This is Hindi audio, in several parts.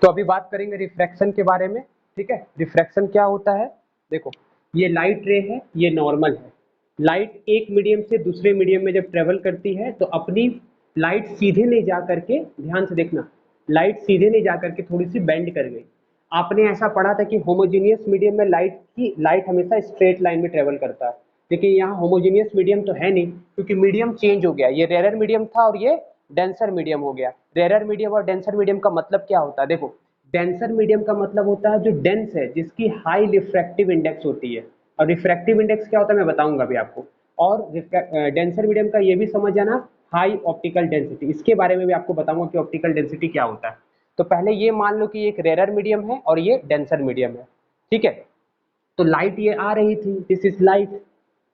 तो अभी बात करेंगे रिफ्रैक्शन के बारे में। ठीक है, रिफ्रैक्शन क्या होता है? देखो, ये लाइट रे है, ये नॉर्मल है। लाइट एक मीडियम से दूसरे मीडियम में जब ट्रेवल करती है तो अपनी लाइट सीधे नहीं जा करके, ध्यान से देखना, लाइट सीधे नहीं जा करके थोड़ी सी बेंड कर गई। आपने ऐसा पढ़ा था कि होमोजीनियस मीडियम में लाइट हमेशा स्ट्रेट लाइन में ट्रेवल करता है, लेकिन यहाँ होमोजीनियस मीडियम तो है नहीं, क्योंकि मीडियम चेंज हो गया। ये रेयर मीडियम था और ये डेंसर मीडियम हो गया। रेयर मीडियम और डेंसर मीडियम का मतलब क्या होता है? देखो, डेंसर मीडियम का मतलब होता है जो डेंस है, जिसकी हाई रिफ्रैक्टिव इंडेक्स होती है। और रिफ्रैक्टिव इंडेक्स क्या होता है मैं बताऊंगा अभी आपको। और डेंसर मीडियम का ये भी समझ जाना, हाई ऑप्टिकल डेंसिटी, इसके बारे में भी आपको बताऊंगा कि ऑप्टिकल डेंसिटी क्या होता है। तो पहले ये मान लो कि एक रेयर मीडियम है और ये डेंसर मीडियम है। ठीक है, तो लाइट ये आ रही थी, this is light,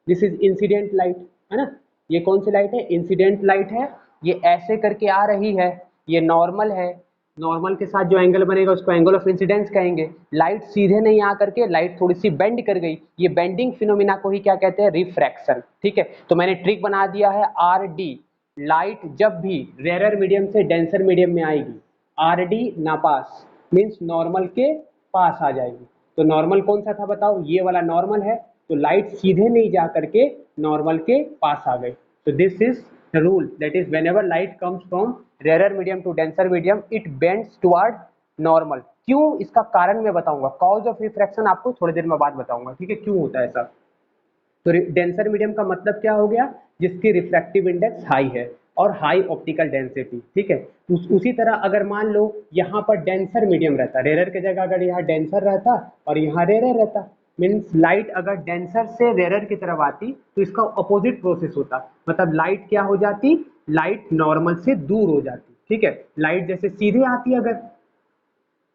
this is incident light, है ना। ये कौन सी लाइट है? इंसिडेंट लाइट है। ये ऐसे करके आ रही है, ये नॉर्मल है। नॉर्मल के साथ जो एंगल बनेगा उसको एंगल ऑफ इंसिडेंस कहेंगे। लाइट सीधे नहीं आ करके लाइट थोड़ी सी बेंड कर गई, ये बेंडिंग फिनोमिना को ही क्या कहते हैं? रिफ्रैक्शन। ठीक है, तो मैंने ट्रिक बना दिया है आर डी। लाइट जब भी रेयर मीडियम से डेंसर मीडियम में आएगी, आर डी नापास मीन्स नॉर्मल के पास आ जाएगी। तो नॉर्मल कौन सा था बताओ? ये वाला नॉर्मल है। तो लाइट सीधे नहीं जा करके नॉर्मल के पास आ गई। तो this is the rule, that is whenever light comes from rare medium to denser medium it bends toward normal. क्यों? इसका कारण मैं बताऊंगा, कॉज ऑफ रिफ्रैक्शन आपको थोड़ी देर में बाद बताऊंगा। ठीक है, क्यों होता है ऐसा। तो डेंसर मीडियम का मतलब क्या हो गया? जिसकी रिफ्रैक्टिव इंडेक्स हाई है और हाई ऑप्टिकल डेंसिटी। ठीक है, उसी तरह अगर मान लो यहाँ पर डेंसर मीडियम रहता, रेयर की जगह अगर यहाँ डेंसर रहता और यहाँ रेयर रहता, मीन्स लाइट अगर डेंसर से रेयर की तरफ आती तो इसका अपोजिट प्रोसेस होता। मतलब लाइट क्या हो जाती? लाइट नॉर्मल से दूर हो जाती। ठीक है, लाइट जैसे सीधे आती, अगर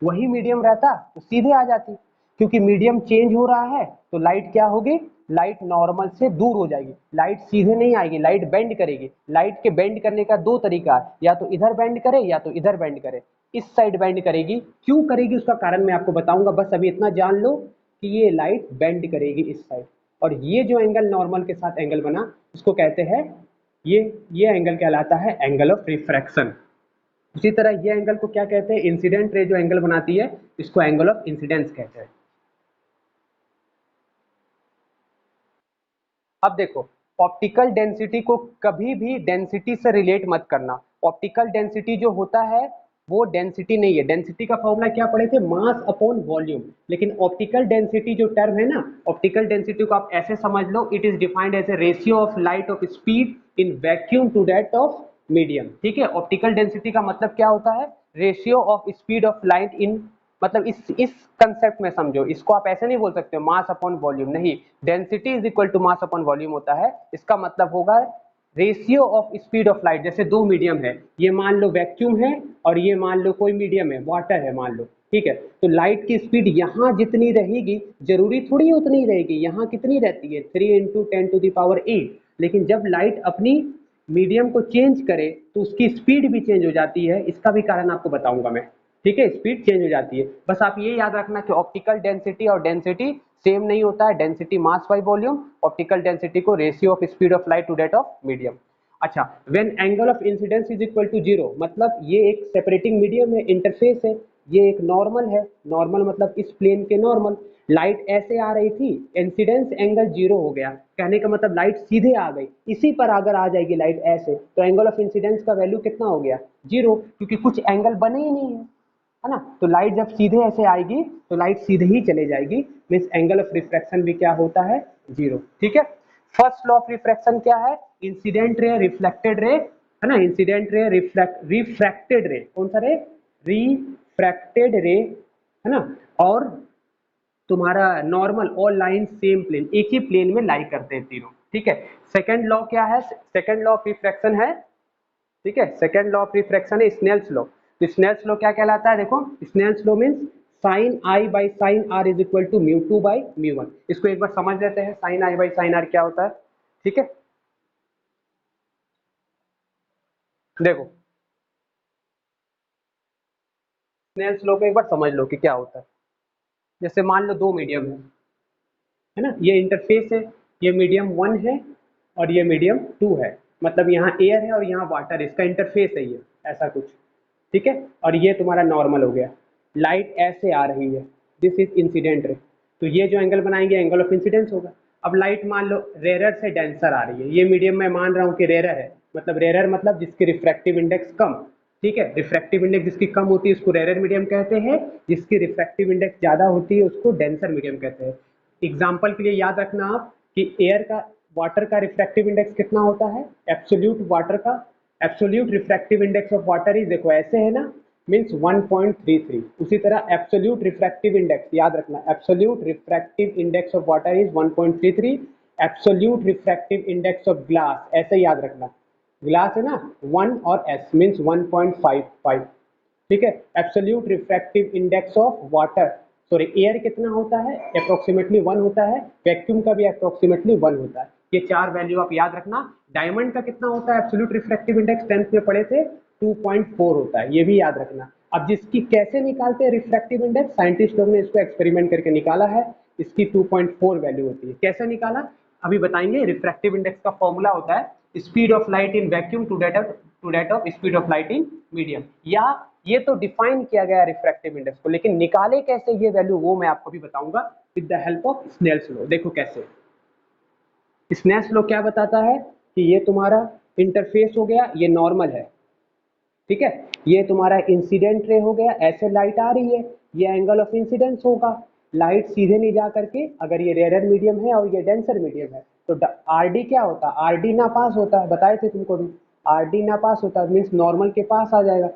वही मीडियम रहता तो सीधे आ जाती। क्योंकि मीडियम चेंज हो रहा है तो लाइट क्या होगी? लाइट नॉर्मल से दूर हो जाएगी, लाइट सीधे नहीं आएगी, लाइट बेंड करेगी। लाइट के बेंड करने का दो तरीका है, या तो इधर बेंड करे या तो इधर बेंड करे। इस साइड बेंड करेगी। क्यों करेगी उसका कारण मैं आपको बताऊंगा, बस अभी इतना जान लो कि ये लाइट बेंड करेगी इस साइड। और ये जो एंगल नॉर्मल के साथ एंगल बना, उसको कहते हैं, ये एंगल कहलाता है एंगल ऑफ रिफ्रैक्शन। उसी तरह ये एंगल को क्या कहते हैं? इंसिडेंट रे जो एंगल बनाती है इसको एंगल ऑफ इंसिडेंस कहते हैं। अब देखो, ऑप्टिकल डेंसिटी को कभी भी डेंसिटी से रिलेट मत करना। ऑप्टिकल डेंसिटी जो होता है वो डेंसिटी नहीं है। डेंसिटी का फॉर्मूला क्या पढ़े थे? Mass upon volume. लेकिन ऑप्टिकल डेंसिटी जो टर्म है ना, ऑप्टिकल डेंसिटी को आप ऐसे समझ लो, it is defined as a ratio of light of speed in vacuum to that of medium. ठीक है, ऑप्टिकल डेंसिटी का मतलब क्या होता है? Ratio of speed of light in, मतलब इस कंसेप्ट में समझो इसको। आप ऐसे नहीं बोल सकते मास अपॉन वॉल्यूम, नहीं। Density is equal to mass upon volume होता है। इसका मतलब होगा ratio of speed of light. जैसे दो मीडियम है, ये मान लो वैक्यूम है और ये मान लो कोई मीडियम है, वाटर है मान लो। ठीक है, तो लाइट की स्पीड यहाँ जितनी रहेगी जरूरी थोड़ी उतनी रहेगी। यहाँ कितनी रहती है? 3 इंटू 10⁸ लेकिन जब लाइट अपनी मीडियम को चेंज करे तो उसकी स्पीड भी चेंज हो जाती है। इसका भी कारण आपको बताऊंगा मैं। ठीक है, स्पीड चेंज हो जाती है। बस आप ये याद रखना कि ऑप्टिकल डेंसिटी और डेंसिटी सेम नहीं होता है। Density mass by volume, optical density को ratio of speed of light to that of medium. अच्छा, when angle of incidence is equal to zero, मतलब ये एक सेपरेटिंग मीडियम है, इंटरफेस है, ये एक नॉर्मल है। नॉर्मल मतलब इस प्लेन के नॉर्मल। लाइट ऐसे आ रही थी, इंसिडेंस एंगल जीरो हो गया, कहने का मतलब लाइट सीधे आ गई। इसी पर अगर आ जाएगी लाइट ऐसे, तो एंगल ऑफ इंसिडेंस का वैल्यू कितना हो गया? जीरो, क्योंकि कुछ एंगल बने ही नहीं है ना। तो लाइट जब सीधे ऐसे आएगी तो लाइट सीधे ही चले जाएगी, मीन्स एंगल ऑफ रिफ्रैक्शन भी क्या होता है? जीरो। ठीक है, फर्स्ट लॉ ऑफ रिफ्रैक्शन क्या है? इंसिडेंट रे रिफ्लेक्टेड रे, है ना। इंसिडेंट रे रिफ्रैक्टेड रे, कौन सा रे? रिफ्रैक्टेड रे, है ना। और तुम्हारा normal, all line same plane, एक ही प्लेन में लाई करते हैं तीनों। ठीक है, सेकंड लॉ क्या है? सेकंड लॉ ऑफ रिफ्रैक्शन है, ठीक है, सेकंड लॉ ऑफ रिफ्रैक्शन है स्नेल्स लॉ। तो स्नेल्स लॉ क्या कहलाता है? देखो, Snell's law means sine i by sine r is equal to mu two by mu one. इसको एक बार समझ लेते हैं, sine i by sine r क्या होता है। ठीक है, देखो स्नेल्स लॉ को एक बार समझ लो कि क्या होता है। जैसे मान लो दो मीडियम है ना, ये इंटरफेस है, ये मीडियम वन है और ये मीडियम टू है। मतलब यहाँ एयर है और यहाँ वाटर, इसका इंटरफेस है ये, ऐसा कुछ। ठीक है, और ये तुम्हारा नॉर्मल हो गया। लाइट ऐसे आ रही है, दिस इज इंसिडेंट रे, तो ये जो एंगल बनाएंगे एंगल ऑफ इंसिडेंस होगा। अब लाइट मान लो रेरर से डेंसर आ रही है, ये मीडियम मैं मान रहा हूँ कि रेरर है, मतलब रेरर मतलब जिसकी रिफ्रैक्टिव इंडेक्स कम, ठीक है, रिफ्रैक्टिव इंडेक्स जिसकी कम होती है उसको रेरर मीडियम कहते हैं, जिसकी रिफ्रैक्टिव इंडेक्स ज़्यादा होती है उसको डेंसर मीडियम कहते हैं। एग्जाम्पल के लिए याद रखना आप कि एयर का, वाटर का रिफ्रैक्टिव इंडेक्स कितना होता है, एब्सोल्यूट वाटर का, absolute refractive index of water is, देखो ऐसे है ना, मीन्स 1.33। उसी तरह एब्सोल्यूट रिफ्रैक्टिव इंडेक्स याद रखना, absolute refractive index of water is 1.33, absolute refractive index of glass ऐसे याद रखना, ग्लास है ना 1 और एस मीन्स 1.55, ठीक है। Absolute refractive index of water, sorry air कितना होता है, अप्रोक्सीमेटली 1 होता है, वैक्यूम का भी अप्रोक्सीमेटली 1 होता है, ये चार वैल्यू आप याद रखना। डायमंड का कितना होता है एब्सोल्यूट रिफ्रैक्टिव इंडेक्स, 10th में पढ़े थे 2.4 होता है, ये भी याद रखना। अब जिसकी कैसे निकालते हैं रिफ्रैक्टिव इंडेक्स, साइंटिस्ट लोग ने इसको एक्सपेरिमेंट करके निकाला है, इसकी 2.4 वैल्यू होती है। कैसे निकाला अभी बताएंगे। रिफ्रैक्टिव इंडेक्स का फॉर्मूला होता है speed of light in vacuum to that of speed of light in medium, या ये तो डिफाइन किया गया रिफ्रैक्टिव इंडेक्स को, लेकिन निकाले कैसे ये वैल्यू वो मैं आपको भी बताऊंगा with the help of Snell's law. देखो कैसे, स्नेल्स लॉ क्या बताता है कि ये तुम्हारा इंटरफेस हो गया, ये नॉर्मल है, ठीक है, ये तुम्हारा इंसिडेंट रे हो गया, ऐसे लाइट आ रही है, ये एंगल ऑफ इंसिडेंस होगा, लाइट सीधे नहीं जा करके, अगर ये रेयर मीडियम है और ये डेंसर मीडियम है तो आर डी क्या होता है, आर डी ना पास होता है, बताए थे तुमको भी, आर डी ना पास होता है मीन्स नॉर्मल के पास आ जाएगा।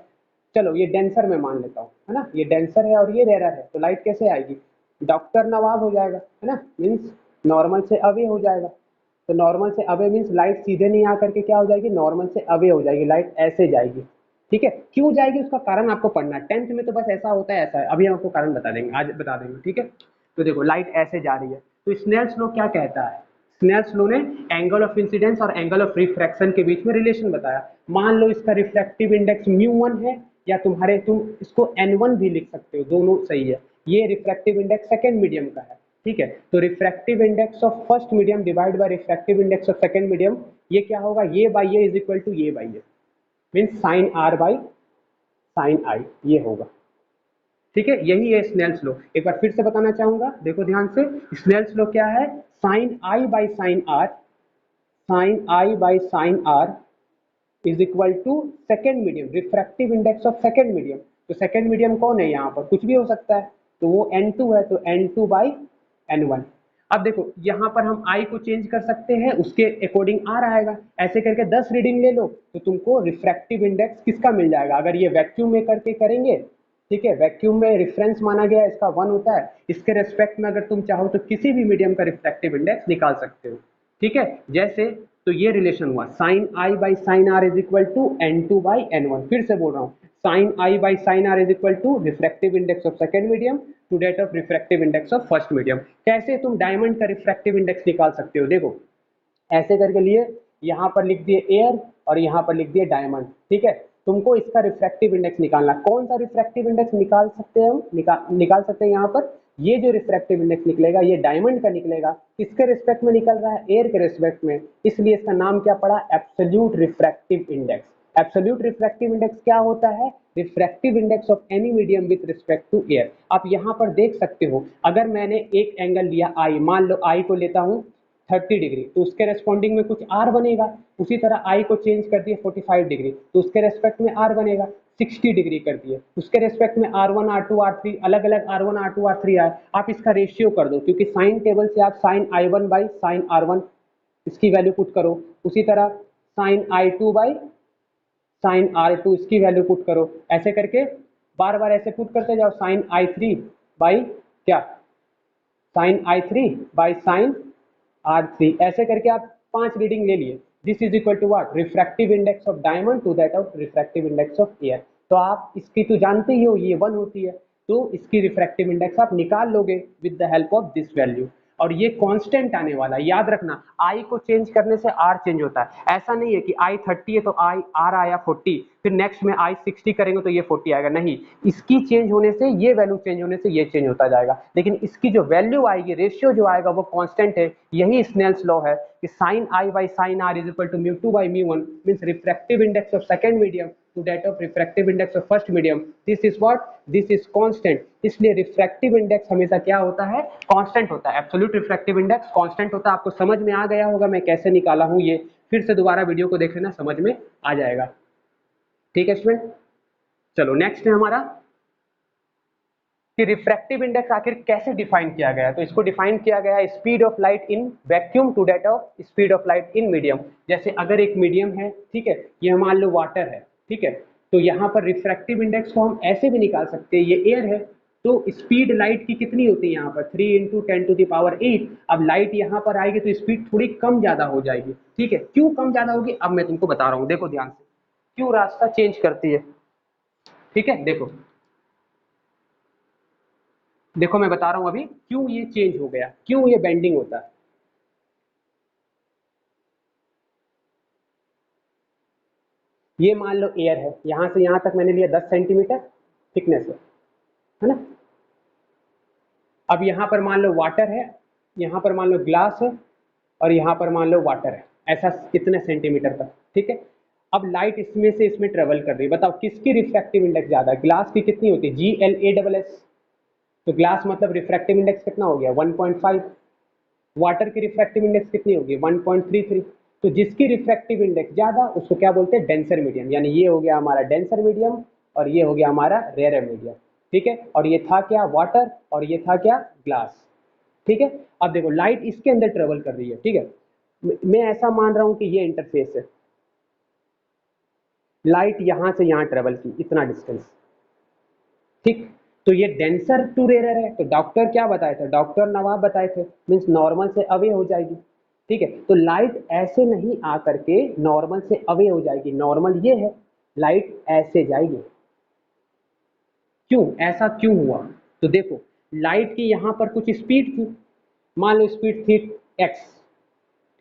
चलो ये डेंसर में मान लेता हूँ, है ना, ये डेंसर है और ये रेयर है, तो लाइट कैसे आएगी, डॉक्टर नवाब हो जाएगा, है ना, मीन्स नॉर्मल से अवे हो जाएगा। तो नॉर्मल से अवे मीन्स लाइट सीधे नहीं आकर के क्या हो जाएगी, नॉर्मल से अवे हो जाएगी, लाइट ऐसे जाएगी, ठीक है। क्यों जाएगी उसका कारण आपको पढ़ना है, 10th में तो बस ऐसा होता है, ऐसा है, अभी हम आपको कारण बता देंगे, आज बता देंगे, ठीक है। तो देखो लाइट ऐसे जा रही है, तो स्नेल्स लॉ क्या कहता है, स्नेल्स लॉ ने एंगल ऑफ इंसिडेंस और एंगल ऑफ रिफ्रैक्शन के बीच में रिलेशन बताया। मान लो इसका रिफ्रैक्टिव इंडेक्स μ1 है, या तुम इसको n1 भी लिख सकते हो, दोनों सही है। ये रिफ्रैक्टिव इंडेक्स सेकेंड मीडियम का है, ठीक है। तो refractive index of first medium divide by refractive index of second medium, ये क्या होगा, ये बाई ये इज इक्वल टू ये बाई ये, means sine r by sine i, ये होगा, ठीक है। यही है स्नेल्स लॉ। एक बार फिर से बताना चाहूंगा, देखो ध्यान से, स्नेल्स लॉ क्या है, sine i by sine r, sine i by sine r is equal to second medium, refractive index of second medium. तो सेकेंड मीडियम कौन है, यहाँ पर कुछ भी हो सकता है, तो वो n2 है, तो n2 बाई n1। अब देखो यहाँ पर हम i को चेंज कर सकते हैं, उसके अकॉर्डिंग r आएगा, ऐसे करके 10 रीडिंग ले लो तो तुमको रिफ्रैक्टिव इंडेक्स किसका मिल जाएगा, अगर ये वैक्यूम में करके करेंगे, ठीक है, वैक्यूम में रेफरेंस माना गया इसका 1 होता है, इसके रेस्पेक्ट में अगर तुम चाहो तो किसी भी मीडियम का रिफ्रैक्टिव इंडेक्स निकाल सकते हो, ठीक है। जैसे तो ये रिलेशन हुआ sine i by sine r is equal to n2 by n1, फिर से बोल रहा हूँ, sine i by sine r is equal to refractive index of second medium to that of refractive index of first medium. कैसे तुम डायमंड का रिफ्रैक्टिव इंडेक्स निकाल सकते हो, देखो ऐसे करके लिए, यहाँ पर लिख दिए एयर और यहाँ पर लिख दिए डायमंड, ठीक है। तुमको इसका रिफ्रैक्टिव इंडेक्स निकालना, कौन सा रिफ्रैक्टिव इंडेक्स निकाल सकते हैं हम, निकाल सकते हैं यहाँ पर, ये जो रिफ्रैक्टिव इंडेक्स निकलेगा ये डायमंड का निकलेगा, किसके रिस्पेक्ट में निकल रहा है, एयर के रिस्पेक्ट में, इसलिए इसका नाम क्या पड़ा, absolute refractive index. Absolute refractive index क्या होता है, refractive index of any medium with respect to air. आप यहाँ पर देख सकते हो, अगर मैंने एक एंगल लिया आई, मान लो आई को लेता हूँ 30 डिग्री, तो उसके रेस्पॉन्डिंग में कुछ आर बनेगा, उसी तरह आई को चेंज कर दिए 45 डिग्री, तो उसके रेस्पेक्ट में आर बनेगा, 60 डिग्री कर दिए उसके रेस्पेक्ट में R1 R2 R3, अलग अलग R1 R2 R3 आए, आप इसका रेशियो कर दो, क्योंकि साइन टेबल से आप sign I1 by sine R1 इसकी वैल्यू पुट करो, उसी तरह sign I2 by sine R2 इसकी वैल्यू पुट करो, ऐसे करके बार बार ऐसे पुट करते जाओ, साइन I3 बाई क्या, sine I3 by sine R3, ऐसे करके आप 5 रीडिंग ले लिए। This is equal to what, refractive index of diamond to that of refractive index of air. तो आप इसकी तो जानते ही हो ये 1 होती है, तो इसकी रिफ्रैक्टिव इंडेक्स आप निकाल लोगे with the help of this value, और ये कांस्टेंट आने वाला है, याद रखना आई को चेंज करने से आर चेंज होता है, ऐसा नहीं है कि आई 30 है तो आई आर आया 40, फिर नेक्स्ट में आई 60 करेंगे तो ये 40 आएगा, नहीं, इसकी चेंज होने से ये वैल्यू चेंज होने से ये चेंज होता जाएगा, लेकिन इसकी जो वैल्यू आएगी, रेशियो जो आएगा वो कांस्टेंट है। यही स्नेल्स लॉ है कि sine i by sine r is equal to mu two by mu one means refractive index of second medium to that of refractive index of first medium. This is what? This is constant. इसलिए refractive index हमेशा क्या होता है? Constant होता है. Absolute refractive index constant होता है. आपको समझ में आ गया होगा मैं कैसे निकाला हूं ये. फिर से दोबारा वीडियो को देख लेना, समझ में आ जाएगा. ठीक है स्टूडेंट, चलो नेक्स्ट है हमारा कि रिफ्रैक्टिव इंडेक्स आखिर कैसे डिफाइन किया गया है. तो इसको डिफाइन किया गया है speed of light in vacuum to that of speed of light in medium. जैसे अगर एक मीडियम है, ठीक है, ये मान लो वाटर है, ठीक है, तो यहाँ पर रिफ्रैक्टिव इंडेक्स को हम ऐसे भी निकाल सकते हैं, ये एयर है तो स्पीड लाइट की कितनी होती है यहाँ पर 3 × 10⁸. अब लाइट यहाँ पर आएगी तो स्पीड थोड़ी कम ज्यादा हो जाएगी. ठीक है, क्यों कम ज्यादा होगी अब मैं तुमको बता रहा हूँ. देखो ध्यान से, क्यों रास्ता चेंज करती है. ठीक है, देखो देखो मैं बता रहा हूं अभी क्यों ये चेंज हो गया, क्यों ये बेंडिंग होता है. ये मान लो एयर है, यहां से यहां तक मैंने लिया 10 सेंटीमीटर थिकनेस है ना. अब यहां पर मान लो वाटर है, यहां पर मान लो ग्लास है और यहां पर मान लो वाटर है, ऐसा कितने सेंटीमीटर तक. ठीक है, अब लाइट इसमें से इसमें ट्रेवल कर रही है, बताओ किसकी रिफ्रैक्टिव इंडेक्स ज्यादा है. ग्लास की कितनी होती है GLASS, तो ग्लास मतलब रिफ्रैक्टिव इंडेक्स कितना हो गया 1.5. वाटर की रिफ्रैक्टिव इंडेक्स कितनी होगी 1.33. तो जिसकी रिफ्रैक्टिव इंडेक्स ज्यादा उसको क्या बोलते हैं डेंसर मीडियम. यानी ये हो गया हमारा डेंसर मीडियम और ये हो गया हमारा रेयर मीडियम. ठीक है, और ये था क्या वाटर और ये था क्या ग्लास. ठीक है, अब देखो लाइट इसके अंदर ट्रेवल कर रही है. ठीक है, मैं ऐसा मान रहा हूं कि ये इंटरफेस है, लाइट यहां से यहां ट्रेवल की इतना डिस्टेंस. ठीक, तो ये डेंसर टू रेयर है. तो डॉक्टर क्या बताए थे, डॉक्टर नवाब बताए थे, मीन्स नॉर्मल से अवे हो जाएगी. ठीक है, तो लाइट ऐसे नहीं आ करके नॉर्मल से अवे हो जाएगी. नॉर्मल ये है, लाइट ऐसे जाएगी. क्यों ऐसा क्यों हुआ, तो देखो लाइट की यहां पर कुछ स्पीड थी, मान लो स्पीड थी x.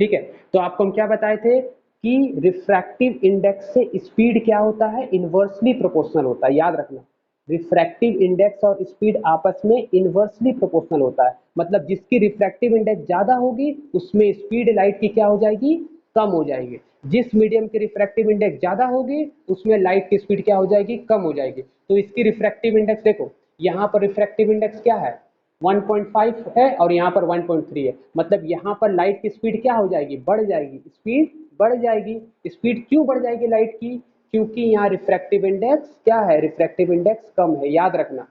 ठीक है, तो आपको हम क्या बताए थे कि रिफ्रैक्टिव इंडेक्स से स्पीड क्या होता है इनवर्सली प्रोपोर्शनल होता है. याद रखना, रिफ्रैक्टिव इंडेक्स और स्पीड आपस में इनवर्सली प्रोपोर्शनल होता है. मतलब जिसकी रिफ्रैक्टिव इंडेक्स ज्यादा होगी उसमें स्पीड लाइट की क्या हो जाएगी कम हो जाएगी. जिस मीडियम की रिफ्रैक्टिव इंडेक्स ज्यादा होगी उसमें लाइट की स्पीड क्या हो जाएगी कम हो जाएगी. तो इसकी रिफ्रैक्टिव इंडेक्स देखो, यहाँ पर रिफ्रैक्टिव इंडेक्स क्या है 1.5 है और यहाँ पर 1.3 है. मतलब यहाँ पर लाइट की स्पीड क्या हो जाएगी बढ़ जाएगी, स्पीड बढ़ जाएगी. स्पीड क्यों बढ़ जाएगी लाइट की, क्योंकि यहाँ रिफ्रैक्टिव इंडेक्स क्या है, रिफ्रैक्टिव इंडेक्स कम है. याद रखना,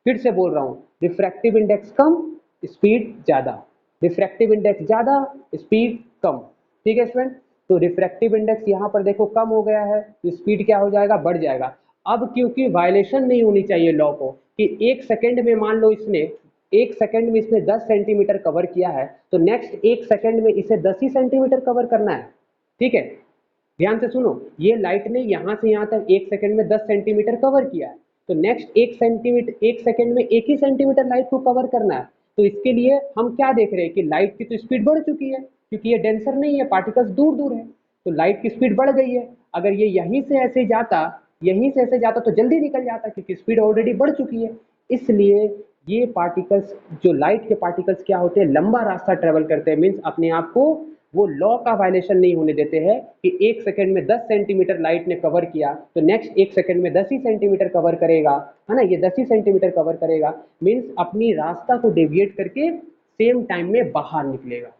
फिर से बोल रहा हूँ, रिफ्रैक्टिव इंडेक्स कम स्पीड ज्यादा, रिफ्रैक्टिव इंडेक्स ज्यादा स्पीड कम. ठीक है स्टूडेंट, तो रिफ्रैक्टिव इंडेक्स यहाँ पर देखो कम हो गया है तो स्पीड क्या हो जाएगा बढ़ जाएगा. अब क्योंकि वायलेशन नहीं होनी चाहिए लॉ को कि एक सेकंड में मान लो इसने एक सेकंड में इसने 10 सेंटीमीटर कवर किया है तो नेक्स्ट एक सेकंड में इसे 10 ही सेंटीमीटर कवर करना है. ठीक है, ध्यान से सुनो, ये लाइट ने यहां से यहां तक एक सेकंड में 10 सेंटीमीटर कवर किया है तो नेक्स्ट एक सेकंड में 1 ही सेंटीमीटर लाइट को कवर करना है. तो इसके लिए हम क्या देख रहे हैं कि लाइट की तो स्पीड बढ़ चुकी है क्योंकि ये डेंसर नहीं है, पार्टिकल्स दूर दूर है तो लाइट की स्पीड बढ़ गई है. अगर ये यहीं से ऐसे जाता तो जल्दी निकल जाता क्योंकि स्पीड ऑलरेडी बढ़ चुकी है. इसलिए ये पार्टिकल्स जो लाइट के पार्टिकल्स क्या होते हैं लंबा रास्ता ट्रेवल करते हैं, मीन्स अपने आप को वो लॉ का वायलेशन नहीं होने देते हैं कि एक सेकंड में 10 सेंटीमीटर लाइट ने कवर किया तो नेक्स्ट एक सेकंड में 10 ही सेंटीमीटर कवर करेगा, है ना. ये 10 ही सेंटीमीटर कवर करेगा मीन्स अपनी रास्ता को डेविएट करके सेम टाइम में बाहर निकलेगा.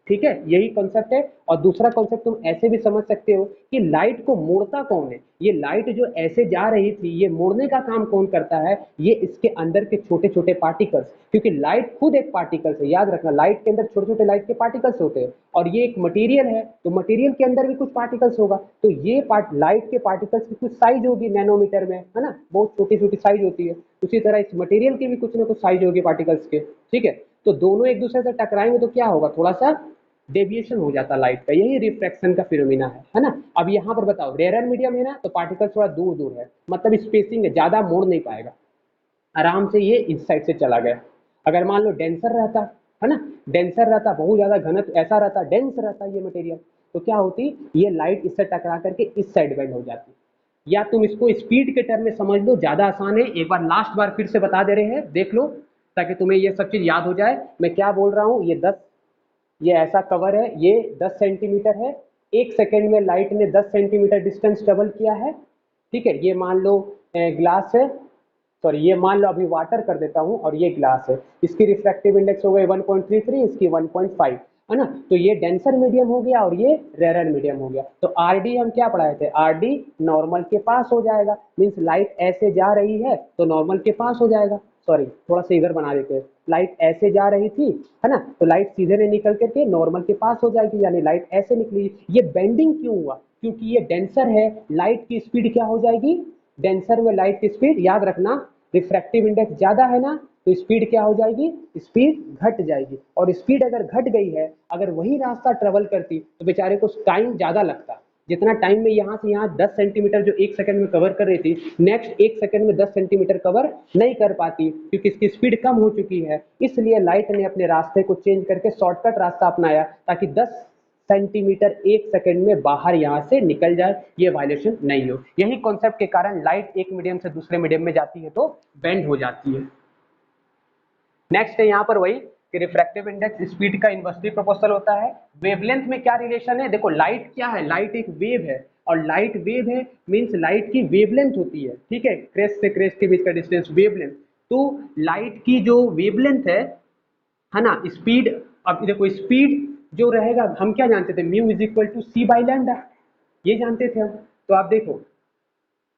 ठीक है, यही कॉन्सेप्ट है. और दूसरा कॉन्सेप्ट तुम ऐसे भी समझ सकते हो कि लाइट को मोड़ता कौन है. ये लाइट जो ऐसे जा रही थी ये मोड़ने का काम कौन करता है, ये इसके अंदर के छोटे छोटे पार्टिकल्स, क्योंकि लाइट खुद एक पार्टिकल्स है. याद रखना, लाइट के अंदर छोटे छोटे लाइट के पार्टिकल्स होते हैं और ये एक मटेरियल है तो मटेरियल के अंदर भी कुछ पार्टिकल्स होगा. तो ये लाइट के पार्टिकल्स की कुछ साइज होगी नैनोमीटर में, है ना, बहुत छोटी छोटी साइज होती है. उसी तरह इस मटेरियल की भी कुछ ना कुछ साइज होगी पार्टिकल्स के. ठीक है, तो दोनों एक दूसरे से टकराएंगे तो क्या होगा थोड़ा सा डेविएशन हो जाता लाइट का. यही रिफ्रैक्शन का फिनोमिना है ना. अब यहाँ पर बताओ रेयर मीडियम है ना तो पार्टिकल थोड़ा दूर दूर है, मतलब स्पेसिंग है, ज्यादा मोड़ नहीं पाएगा, आराम से ये इस साइड से चला गया. अगर मान लो डेंसर रहता है ना, डेंसर रहता बहुत ज्यादा घनत्व ऐसा रहता डेंस रहता ये मटेरियल तो क्या होती ये लाइट इससे टकरा करके इस साइड बेंड हो जाती. या तुम इसको स्पीड के टर्म में समझ लो, ज्यादा आसान है. एक बार लास्ट बार फिर से बता दे रहे हैं, देख लो ताकि तुम्हें ये सब चीज याद हो जाए. मैं क्या बोल रहा हूँ, ये ऐसा कवर है, ये 10 सेंटीमीटर है. एक सेकंड में लाइट ने 10 सेंटीमीटर डिस्टेंस ट्रेवल किया है. ठीक है, ये मान लो ग्लास है, सॉरी ये मान लो अभी वाटर कर देता हूँ और ये ग्लास है, इसकी रिफ्रैक्टिव इंडेक्स हो गई 1.33, इसकी 1.5, है ना। तो ये डेंसर मीडियम हो गया और ये रेयर मीडियम हो गया। तो आर डी हम क्या पढ़ाए थे, आर डी नॉर्मल के पास हो जाएगा, मीन्स लाइट ऐसे जा रही है तो नॉर्मल के पास हो जाएगा। सॉरी थोड़ा सा इधर बना देते हैं, लाइट ऐसे जा रही थी, है ना, तो लाइट सीधे नहीं निकल करके नॉर्मल के पास हो जाएगी, यानी लाइट ऐसे निकली। ये बेंडिंग क्यों हुआ, क्योंकि ये डेंसर है, लाइट की स्पीड क्या हो जाएगी, डेंसर में लाइट की स्पीड, याद रखना रिफ्रैक्टिव इंडेक्स ज्यादा है ना, तो स्पीड क्या हो जाएगी, स्पीड घट जाएगी। और स्पीड अगर घट गई है, अगर वही रास्ता ट्रेवल करती तो बेचारे को टाइम ज्यादा लगता। जितना टाइम में यहाँ से यहाँ 10 सेंटीमीटर जो एक सेकंड में कवर कर रही थी, नेक्स्ट एक सेकंड में 10 सेंटीमीटर कवर नहीं कर पाती, क्योंकि इसकी स्पीड कम हो चुकी है। इसलिए लाइट ने अपने रास्ते को चेंज करके शॉर्टकट रास्ता अपनाया, ताकि 10 सेंटीमीटर एक सेकंड में बाहर यहां से निकल जाए, ये वायलेशन नहीं हो। यही कॉन्सेप्ट के कारण लाइट एक मीडियम से दूसरे मीडियम में जाती है तो बेंड हो जाती है। नेक्स्ट है यहाँ पर वही कि रिफ्रैक्टिव इंडेक्स स्पीड का इनवर्सली प्रोपोर्शनल होता है। वेवलेंथ में क्या रिलेशन है, देखो लाइट क्या है, लाइट एक वेव है, और लाइट वेव है मींस लाइट की वेवलेंथ होती है, ठीक है, क्रेस्ट से क्रेस्ट के बीच का डिस्टेंस वेवलेंथ। तो लाइट की जो वेवलेंथ है ना, स्पीड, अब देखो स्पीड जो रहेगा, हम क्या जानते थे, mu is equal to c by lambda, ये जानते थे हम। तो आप देखो,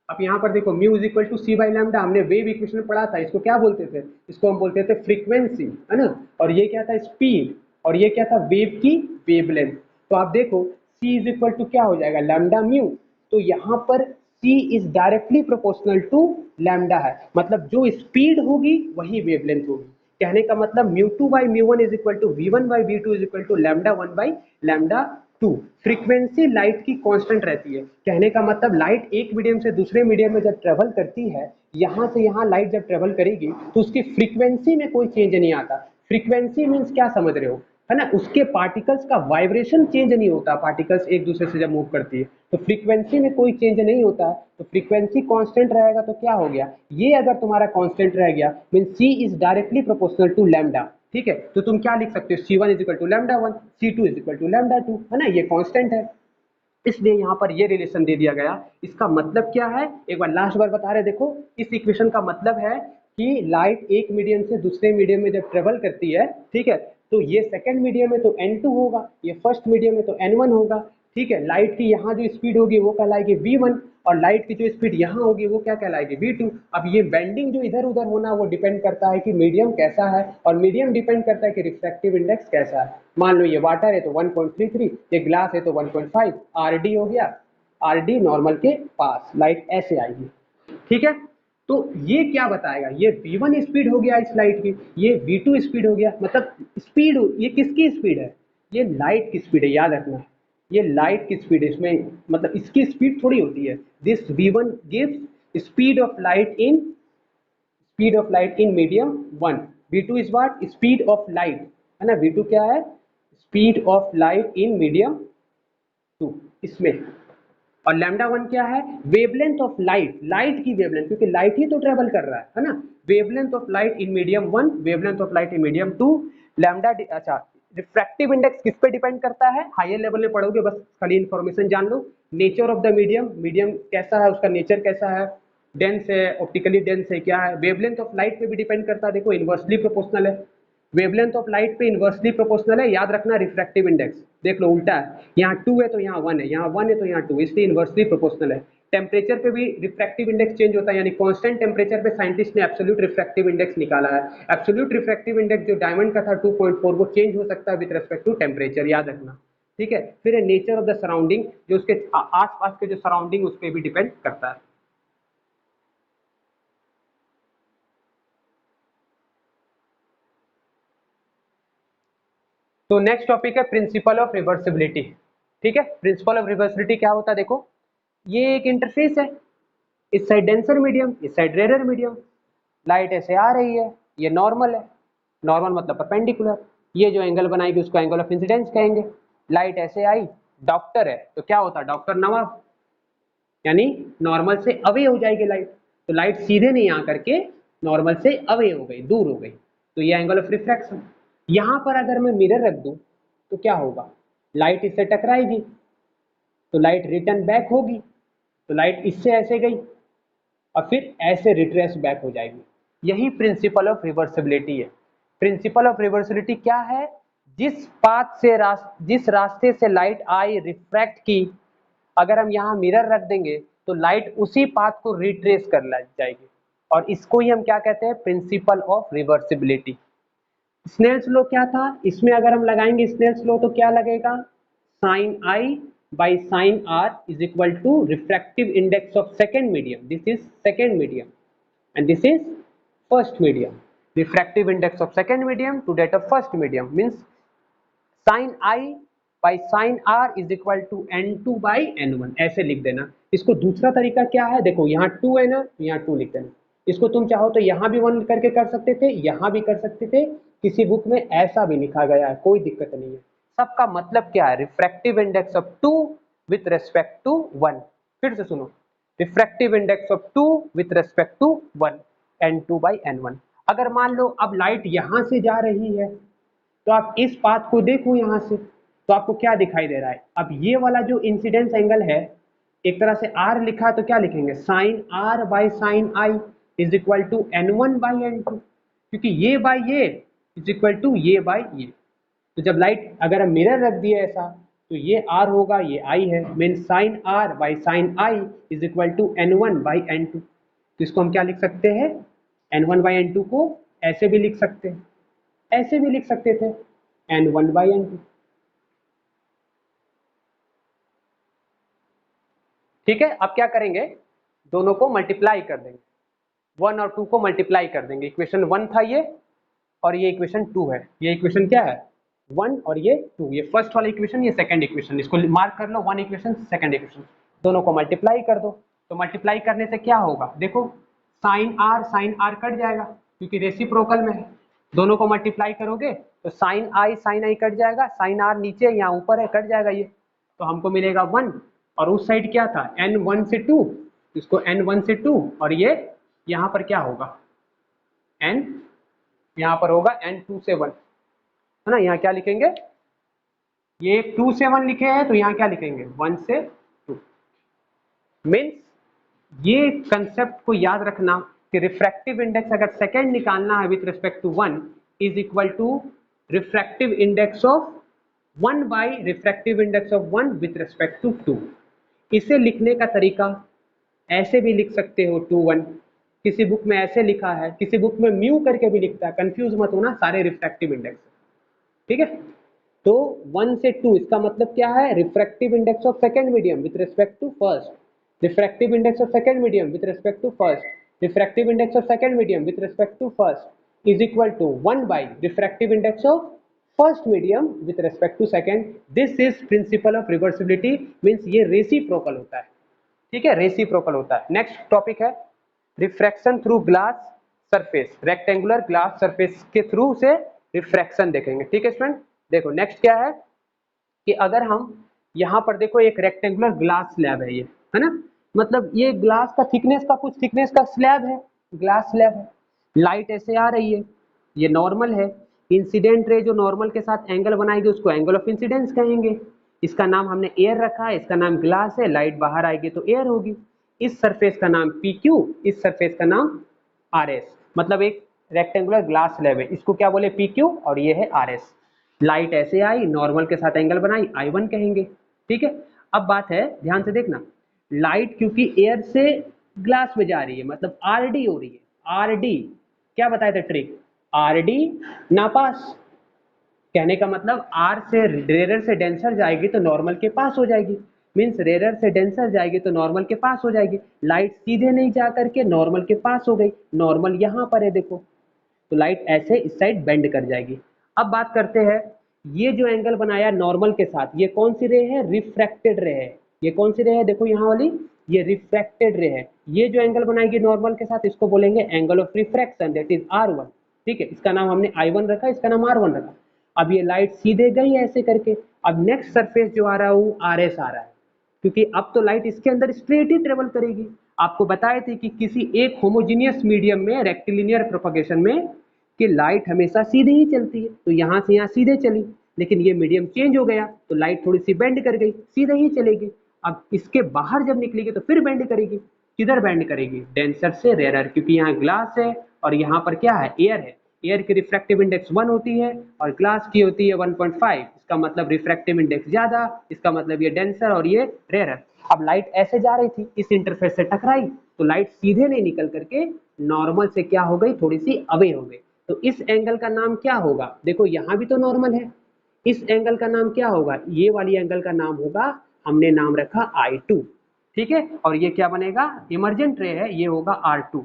अब यहाँ पर देखो mu is equal to c by lambda, हमने वेव इक्वेशन में पढ़ा था, इसको क्या बोलते थे, इसको हम बोलते थे फ्रीक्वेंसी, है ना, और ये क्या था स्पीड, और ये क्या था वेव की वेवलेंथ। तो आप देखो सी इज इक्वल टू क्या हो जाएगा, लैम्डा म्यू। तो यहाँ पर c is directly proportional to lambda है, मतलब जो स्पीड होगी वही वेवलेंथ होगी। कहने का मतलब mu two by mu one is equal to v one by v two is equal to lambda one by lambda two. Frequency light की कांस्टेंट रहती है, कहने का मतलब लाइट एक मीडियम से दूसरे मीडियम में जब ट्रेवल करती है, यहां से यहां लाइट जब ट्रेवल करेगी तो उसकी फ्रीक्वेंसी में कोई चेंज नहीं आता। फ्रीक्वेंसी मीन्स क्या समझ रहे हो, है ना, उसके पार्टिकल्स का वाइब्रेशन चेंज नहीं होता, पार्टिकल्स एक दूसरे से जब मूव करती है तो फ्रीक्वेंसी में कोई चेंज नहीं होता है। तो फ्रीक्वेंसी कांस्टेंट रहेगा तो क्या हो गया, ये अगर तुम्हारा कांस्टेंट रह गया mean c is directly proportional to lambda, ठीक है। तो तुम क्या लिख सकते हो, c one is equal to lambda one, c two is equal to lambda two, है ना, ये कांस्टेंट है, इसलिए यहाँ पर ये रिलेशन दे दिया गया। इसका मतलब क्या है, एक बार लास्ट बार बता रहे, देखो इस इक्वेशन का मतलब है कि लाइट एक मीडियम से दूसरे मीडियम में जब ट्रेवल करती है, ठीक है, तो ये सेकंड मीडियम है तो n2 होगा, ये फर्स्ट मीडियम है तो n1 होगा, ठीक है। लाइट की यहाँ जो स्पीड होगी वो कहलाएगी v1, और लाइट की जो स्पीड यहाँ होगी वो क्या कहलाएगी v2। अब ये बेंडिंग जो इधर उधर होना वो डिपेंड करता है कि मीडियम कैसा है, और मीडियम डिपेंड करता है कि रिफ्रैक्टिव इंडेक्स कैसा है। मान लो ये वाटर है तो 1.33, ये ग्लास है तो 1.5, आर डी हो गया, आर डी नॉर्मल के पास लाइट ऐसे आएगी, ठीक है। तो ये क्या बताएगा, ये v1 स्पीड हो गया इस लाइट की, ये v2 स्पीड हो गया, मतलब स्पीड, ये किसकी स्पीड है, ये लाइट की स्पीड है, याद रखना, ये लाइट की स्पीड है, इसमें मतलब इसकी स्पीड थोड़ी होती है। This v1 gives speed of light in medium one, v2 is what, speed of light, है ना, v2 क्या है, speed of light in medium two, इसमें। और लैम्डा वन क्या है, वेवलेंथ ऑफ लाइट, लाइट की वेवलेंथ, क्योंकि लाइट ही तो ट्रेवल कर रहा है ना, wavelength of light in medium one, wavelength of light in medium two. Lambda, अच्छा, रिफ्रैक्टिव इंडेक्स किस पे डिपेंड करता है, हायर लेवल में पढ़ोगे, बस खाली इंफॉर्मेशन जान लो। Nature of the medium, medium कैसा है, उसका नेचर कैसा है, डेंस है, ऑप्टिकली डेंस है, क्या है। वेवलेंथ ऑफ लाइट पे भी डिपेंड करता है, देखो इनवर्सली प्रोपोर्शनल है, वेवलेंथ ऑफ लाइट पे इनवर्सली प्रोपोर्शनल है, याद रखना। रिफ्रैक्टिव इंडेक्स देख लो उल्टा है, यहाँ 2 है तो यहाँ 1 है, यहाँ 1 है तो यहाँ 2, इसलिए इनवर्सली प्रोपोर्शनल है। टेम्परेचर पे भी रिफ्रैक्टिव इंडेक्स चेंज होता है, यानी कांस्टेंट टेम्परेचर पे साइंटिस्ट ने एब्सोल्यूट रिफ्रैक्टिव इंडेक्स निकाला है। एब्सोल्यूट रिफ्रैक्टिव इंडेक्स जो डायमंड का था 2.4, वो चेंज हो सकता है विद रिस्पेक्ट टू टेम्परेचर, याद रखना, ठीक है। फिर नेचर ऑफ द सराउंडिंग, जो उसके आसपास के जो सराउंडिंग उस पर भी डिपेंड करता है। तो नेक्स्ट टॉपिक है प्रिंसिपल ऑफ रिवर्सिबिलिटी, ठीक है। प्रिंसिपल ऑफ रिवर्सिबिलिटी क्या होता है, देखो ये एक इंटरफेस है, इस साइड डेंसर मीडियम, इस साइड रेयर मीडियम, लाइट ऐसे आ रही है, ये नॉर्मल है, नॉर्मल मतलब परपेंडिकुलर, ये जो एंगल बनाएगी उसको एंगल ऑफ इंसिडेंस कहेंगे। लाइट ऐसे आई, डॉक्टर है तो क्या होता है, डॉक्टर नवाब, यानी नॉर्मल से अवे हो जाएगी लाइट, तो लाइट सीधे नहीं आ करके नॉर्मल से अवे हो गई, दूर हो गई, तो ये एंगल ऑफ रिफ्रैक्शन। यहां पर अगर मैं मिरर रख दूं तो क्या होगा, लाइट इससे टकराएगी तो लाइट रिटर्न बैक होगी, तो लाइट इससे ऐसे गई और फिर ऐसे रिट्रेस बैक हो जाएगी। यही प्रिंसिपल ऑफ रिवर्सिबिलिटी है। प्रिंसिपल ऑफ रिवर्सिबिलिटी क्या है? जिस रास्ते से लाइट आई रिफ्रैक्ट की, अगर हम यहाँ मिरर रख देंगे तो लाइट उसी पाथ को रिट्रेस कर जाएगी, और इसको ही हम क्या कहते हैं? Principle of reversibility. Snell's law क्या था? इसमें अगर हम लगाएंगे स्नेल्स लॉ तो क्या लगेगा? Sine i by sine r is equal to refractive index of second medium, this is second medium and this is first medium. Refractive index of second medium to that of first medium means sin I by sin R is equal to n2 by n1, ऐसे लिख देना। इसको दूसरा तरीका क्या है? देखो यहाँ 2 है ना, यहाँ 2 लिख देना। इसको तुम चाहो तो यहाँ भी 1 करके कर सकते थे, यहाँ भी कर सकते थे, किसी बुक में ऐसा भी लिखा गया है, कोई दिक्कत नहीं है। सबका मतलब क्या है? Refractive index of 2 with respect to 1। फिर से सुनो, refractive index of 2 with respect to 1, n2 by n1। अगर मान लो अब लाइट यहां से जा रही है तो आप इस पाथ को देखो यहां से, तो आपको क्या दिखाई दे रहा है? अब ये वाला जो इंसिडेंस एंगल है, एक तरह से r लिखा है तो क्या लिखेंगे? Sine r by sine i is equal to n1 by n2, क्योंकि ये बाई ये इज इक्वल टू ये बाई ये। तो जब लाइट अगर हम मिरर रख दिए ऐसा तो ये r होगा, ये i है, mean sine r by sine i is equal to n1 by n2। तो इसको हम क्या लिख सकते हैं? n1 बाई n2 को ऐसे भी लिख सकते हैं, ऐसे भी लिख सकते थे, n1 बाई n2। ठीक है, अब क्या करेंगे? दोनों को मल्टीप्लाई कर देंगे, 1 और 2 को मल्टीप्लाई कर देंगे। इक्वेशन 1 था ये, और ये इक्वेशन 2 है। ये इक्वेशन क्या है? 1 और ये 2। ये फर्स्ट वाला इक्वेशन, ये सेकंड इक्वेशन। इसको मार्क कर लो, 1 इक्वेशन सेकंड इक्वेशन। दोनों को मल्टीप्लाई कर दो। तो मल्टीप्लाई करने से क्या होगा? देखो साइन आर कट जाएगा क्योंकि रेसिप्रोकल में है। दोनों को मल्टीप्लाई करोगे तो साइन आई कट जाएगा, साइन आर नीचे यहाँ ऊपर है, कट जाएगा ये, तो हमको मिलेगा 1। और उस साइड क्या था? n1 से 2, इसको n1 से 2, और ये यहाँ पर क्या होगा? n यहाँ पर होगा n2 से 1, है ना। यहाँ क्या लिखेंगे? ये 2 से 1 लिखे हैं तो यहाँ क्या लिखेंगे? 1 से 2। मीन्स ये कंसेप्ट को याद रखना कि रिफ्रैक्टिव इंडेक्स अगर सेकेंड निकालना है with respect to 1 is equal to refractive index of 1 by refractive index of 1 with respect to 2। इसे लिखने का तरीका ऐसे भी लिख सकते हो, 2 1। किसी बुक में ऐसे लिखा है, किसी बुक में म्यू करके भी लिखता है, कंफ्यूज मत होना, सारे रिफ्रैक्टिव इंडेक्स। ठीक है, तो 1 से 2 इसका मतलब क्या है? Refractive index of second medium with respect to first, refractive index of second medium with respect to first, refractive index of second medium with respect to first is equal to 1 by refractive index of first medium with respect to second. This is principle of reversibility, means ये रेसिप्रोकल होता है। ठीक है, रेसिप्रोकल होता है। नेक्स्ट टॉपिक है refraction through glass surface. Rectangular glass surface के थ्रू से रिफ्रैक्शन देखेंगे। ठीक है स्टूडेंट, देखो नेक्स्ट क्या है कि अगर हम यहाँ पर देखो एक रेक्टेंगुलर ग्लास स्लैब है, ये है ना, मतलब ये ग्लास का थिकनेस का कुछ थिकनेस का स्लैब है, ग्लास स्लैब है। लाइट ऐसे आ रही है, ये नॉर्मल है। इंसिडेंट रे जो नॉर्मल के साथ एंगल बनाएगी उसको एंगल ऑफ इंसिडेंस कहेंगे। इसका नाम हमने एयर रखा है, इसका नाम ग्लास है। लाइट बाहर आएगी तो एयर होगी। इस सरफेस का नाम PQ, इस सरफेस का नाम RS। मतलब एक रेक्टेंगुलर ग्लास स्लैब है, इसको क्या बोले? PQ, और ये है RS। लाइट ऐसे आई, नॉर्मल के साथ एंगल बनाई, I1 कहेंगे। ठीक है, अब बात है, ध्यान से देखना, लाइट क्योंकि एयर से ग्लास में जा रही है, मतलब RD हो रही है। RD क्या बताए थे ट्रिक? RD नापास, कहने का मतलब R से रेयर से डेंसर जाएगी तो नॉर्मल के पास हो जाएगी, मीन्स रेयर से डेंसर जाएगी तो नॉर्मल के पास हो जाएगी। लाइट सीधे नहीं जा करके नॉर्मल के पास हो गई, नॉर्मल यहाँ पर है देखो, तो लाइट ऐसे इस साइड बेंड कर जाएगी। अब बात करते हैं, ये जो एंगल बनाया नॉर्मल के साथ, ये कौन सी रे है? रिफ्रैक्टेड रे है। ये कौन सी रे है? देखो यहाँ वाली, ये रिफ्रैक्टेड रे है। ये जो एंगल बनाएगी नॉर्मल के साथ, इसको बोलेंगे angle of refraction, that is R1। ठीक है, इसका नाम हमने I1 रखा, इसका नाम R1 रखा। अब ये लाइट सीधे गई ऐसे करके, अब नेक्स्ट सरफेस जो आ रहा है वो RS आ रहा है, क्योंकि अब तो लाइट इसके अंदर स्ट्रेट ही ट्रेवल करेगी। आपको बताए थे कि किसी एक होमोजीनियस मीडियम में रेक्टिलिनियर प्रोपगेशन में कि लाइट हमेशा सीधे ही चलती है, तो यहाँ से यहाँ सीधे चली, लेकिन ये मीडियम चेंज हो गया तो लाइट थोड़ी सी बेंड कर गई, सीधे ही चलेगी। अब इसके बाहर जब निकलेगी तो फिर बेंड करेगी। किधर बेंड करेगी? डेंसर से रेयरर, क्योंकि यहाँ ग्लास है और यहाँ पर क्या है? एयर है। एयर की रिफ्रैक्टिव इंडेक्स 1 होती है और ग्लास की होती है 1.5। इसका मतलब रिफ्रैक्टिव इंडेक्स ज्यादा, इसका मतलब ये डेंसर और ये रेयरर। अब लाइट ऐसे जा रही थी, इस इंटरफेस से टकराई, तो लाइट सीधे नहीं निकल करके नॉर्मल से क्या हो गई? थोड़ी सी अवे हो गई। तो इस एंगल का नाम क्या होगा? देखो यहाँ भी तो नॉर्मल है, इस एंगल का नाम क्या होगा? ये वाली एंगल का नाम होगा, हमने नाम रखा I2। ठीक है, और ये क्या बनेगा? इमर्जेंट रे है, ये होगा R2।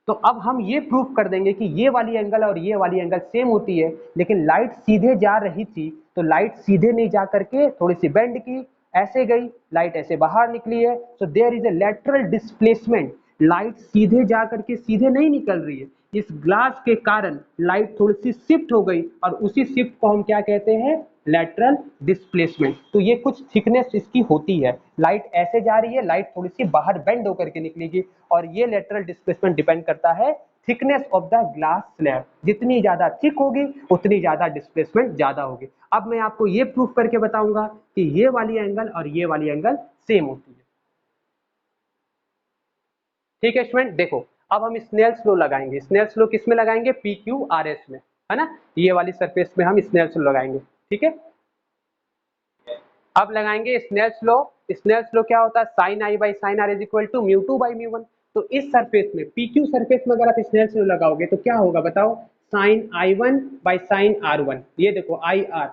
तो अब हम ये प्रूफ कर देंगे कि ये वाली एंगल और ये वाली एंगल सेम होती है, लेकिन लाइट सीधे जा रही थी, तो लाइट सीधे नहीं जा करके थोड़ी सी बेंड की, ऐसे गई, लाइट ऐसे बाहर निकली है। So there is a lateral displacement. Light सीधे जा करके सीधे नहीं निकल रही है, इस ग्लास के कारण लाइट थोड़ी सी शिफ्ट हो गई, और उसी शिफ्ट को हम क्या कहते हैं? Lateral displacement. तो ये कुछ थिकनेस इसकी होती है, लाइट ऐसे जा रही है, लाइट थोड़ी सी बाहर बेंड होकर के निकलेगी, और ये लेटरल डिस्प्लेसमेंट डिपेंड करता है thickness of the glass slab. जितनी ज्यादा थिक होगी उतनी ज्यादा डिस्प्लेसमेंट ज्यादा होगी। अब मैं आपको ये प्रूफ करके बताऊंगा कि ये वाली एंगल और ये वाली एंगल सेम होती है। ठीक है स्टूडेंट, देखो अब हम स्नेल्स लॉ लगाएंगे। स्नेल्स लॉ किस में लगाएंगे? PQRS में, है ना? ये वाली सरफेस में हम स्नेल्स लॉ लगाएंगे। ठीक है, अब लगाएंगे स्नेल्स लॉ। स्नेल्स लॉ क्या होता है? Sine i by sine r is equal to mu two by mu one. तो इस सरफेस में, PQ सरफेस में अगर आप स्नेल्स लॉ लगाओगे तो क्या होगा बताओ? Sine I1 by sine R1। ये देखो IR,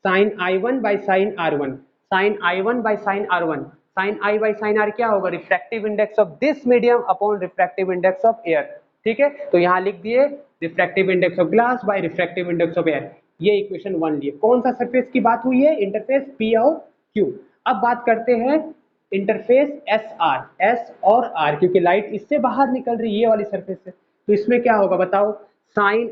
sine I1 by sine R1, sine I1 by sine R1। Sine I by sine R क्या होगा? Refractive index of this medium upon refractive index of air. ठीक है, तो यहाँ लिख दिए refractive index of glass by refractive index of air. ये इक्वेशन 1 लिए। कौन सा सरफेस की बात हुई है? इंटरफेस P और Q। अब बात करते हैं इंटरफेस SR, S और R, क्योंकि लाइट इससे बाहर निकल रही है ये वाली सरफेस से, तो इसमें क्या होगा बताओ? Sign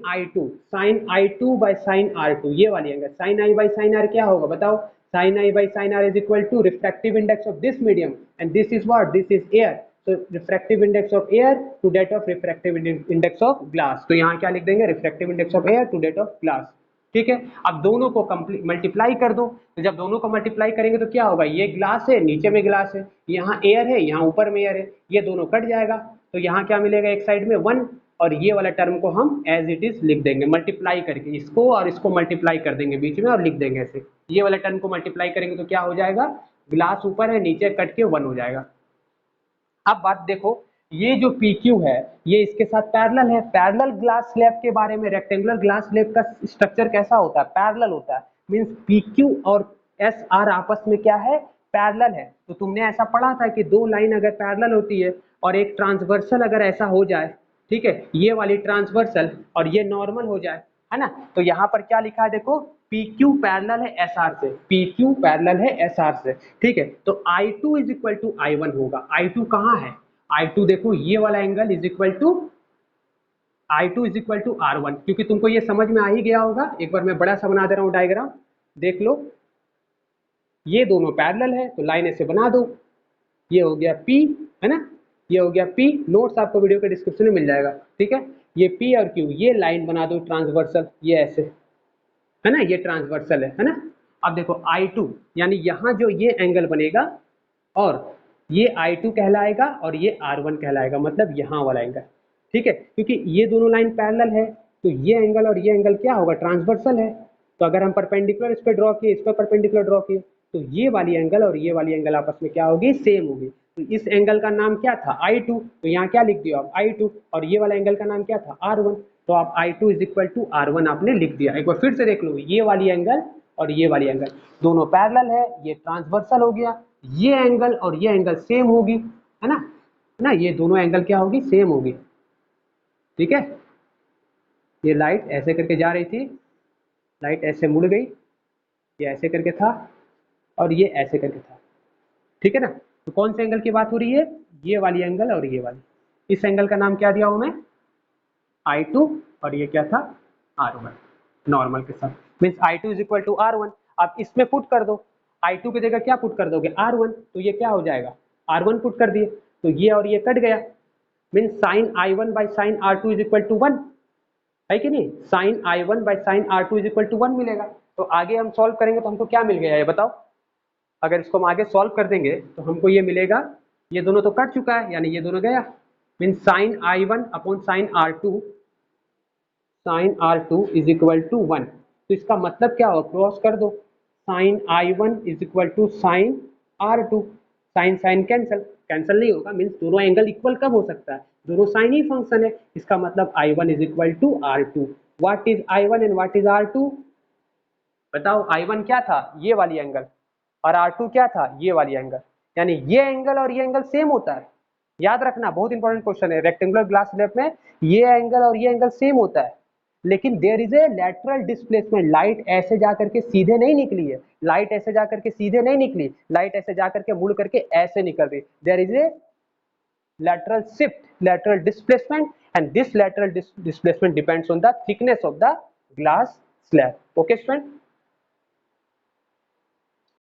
I2 by sine R2, ये वाली एंगल। Sine I by sine R क्या होगा बताओ? Sine I by sine R is equal to refractive index of this medium, and this is what? This is air. तो refractive index of air to that of refractive index of glass. तो यहाँ क्या लिख देंगे? Refractive index of air to that of glass. ठीक है, अब दोनों को मल्टीप्लाई कर दो। तो जब दोनों को मल्टीप्लाई करेंगे तो क्या होगा? ये ग्लास है, नीचे में ग्लास है, यहाँ एयर है, यहाँ ऊपर में एयर है, ये दोनों कट जाएगा। तो यहाँ क्या मिलेगा? एक साइड में 1, और ये वाला टर्म को हम एज इट इज लिख देंगे, मल्टीप्लाई करके इसको और इसको मल्टीप्लाई कर देंगे बीच में और लिख देंगे ऐसे। ये वाला टर्म को मल्टीप्लाई करेंगे तो क्या हो जाएगा? ग्लास ऊपर है, नीचे कट के 1 हो जाएगा। अब बात देखो, ये जो PQ है ये इसके साथ पैरेलल है। पैरेलल ग्लास स्लैब के बारे में, रेक्टेंगुलर ग्लास स्लैब का स्ट्रक्चर कैसा होता है? पैरेलल होता है। मींस PQ और SR आपस में क्या है? पैरेलल है। तो तुमने ऐसा पढ़ा था कि दो लाइन अगर पैरेलल होती है और एक ट्रांसवर्सल अगर ऐसा हो जाए, ठीक है, ये वाली ट्रांसवर्सल और ये नॉर्मल हो जाए, है ना? तो यहाँ पर क्या लिखा है देखो? PQ पैरेलल है SR से, PQ पैरेलल है SR से। ठीक है, तो I2 is equal to I1 होगा। I2 कहाँ है? I2 देखो ये वाला angle is equal to I2 is equal to R1, क्योंकि तुमको ये समझ में आ ही गया होगा। एक बार मैं बड़ा सा बना दे रहा हूँ डायग्राम, देख लो। ये दोनों पैरेलल है तो लाइन ऐसे बना दो। ये हो गया P, है ना? ये हो गया P। नोट्स आपको वीडियो के डिस्क्रिप्शन में मिल जाएगा। ठीक है, ये P और Q, ये लाइन बना दो ट्रांसवर्सल, ये ऐसे, है ना? ये ट्रांसवर्सल है ना? अब देखो I2, यानी यहाँ जो ये एंगल बनेगा और ये I2 कहलाएगा और ये R1 कहलाएगा, मतलब यहाँ वाला एंगल। ठीक है, क्योंकि ये दोनों लाइन पैरेलल है तो ये एंगल और ये एंगल क्या होगा? ट्रांसवर्सल है। तो अगर हम परपेंडिकुलर इस पर ड्रॉ किए, इस पर परपेंडिकुलर ड्रॉ किए, तो ये वाली एंगल और ये वाली एंगल आपस में क्या होगी? सेम होगी। तो इस एंगल का नाम क्या था? I2। तो यहाँ क्या लिख दिया आप? I2। और ये वाला एंगल का नाम क्या था? R1। तो आप I2 is equal to R1 आपने लिख दिया। एक बार फिर से देख लो, ये वाली एंगल और ये वाली एंगल दोनों पैरेलल है, ये ट्रांसवर्सल हो गया। ये एंगल और ये एंगल सेम होगी, है ना? ना, ये दोनों एंगल क्या होगी? सेम होगी। ठीक है, ये लाइट ऐसे करके जा रही थी, लाइट ऐसे मुड़ गई, ये ऐसे करके था और ये ऐसे करके था। ठीक है ना? तो कौन से एंगल की बात हो रही है? ये वाली एंगल और ये वाली। इस एंगल का नाम क्या दिया हूं मैं? I2, और ये क्या था? R1, नॉर्मल के साथ। Means I2 is equal to R1। अब इसमें पुट कर दो, I2 की जगह क्या पुट कर दोगे? R1। तो ये क्या हो जाएगा? R1 पुट कर दिए तो ये और ये कट गया। Means sine I1 by sine R2 is equal to 1, है कि नहीं? Sine I1 by sine R2 is equal to 1 मिलेगा। तो आगे हम सॉल्व करेंगे तो हमको क्या मिल गया ये बताओ? अगर इसको हम आगे सॉल्व कर देंगे तो हमको ये मिलेगा, ये दोनों तो कट चुका है यानी ये दोनों गया, mean sine I1 upon sine R2, sine R2 is equal to 1। तो इसका मतलब क्या हो, क्रॉस कर दो, sine I1 is equal to sine R2, sine sine cancel, cancel नहीं होगा, मीन्स दोनों एंगल इक्वल कब हो सकता है, दोनों साइन ही फंक्शन है, इसका मतलब I1 is equal to R2। What is I1 and what is R2, बताओ। I1 क्या था, ये वाली एंगल, और R2 क्या था, ये वाली एंगल, यानी ये एंगल और ये एंगल सेम होता है। याद रखना, बहुत इंपॉर्टेंट क्वेश्चन है, रेक्टेंगुलर ग्लास स्लैब में ये एंगल और ये एंगल सेम होता है, लेकिन there is a lateral displacement, light ऐसे जा करके सीधे नहीं निकली है, लाइट ऐसे जा करके सीधे नहीं निकली, लाइट ऐसे जा करके मुड़ करके ऐसे निकल रही, there is a lateral shift, lateral displacement, and this lateral displacement depends on the thickness of the glass slab. Okay, student?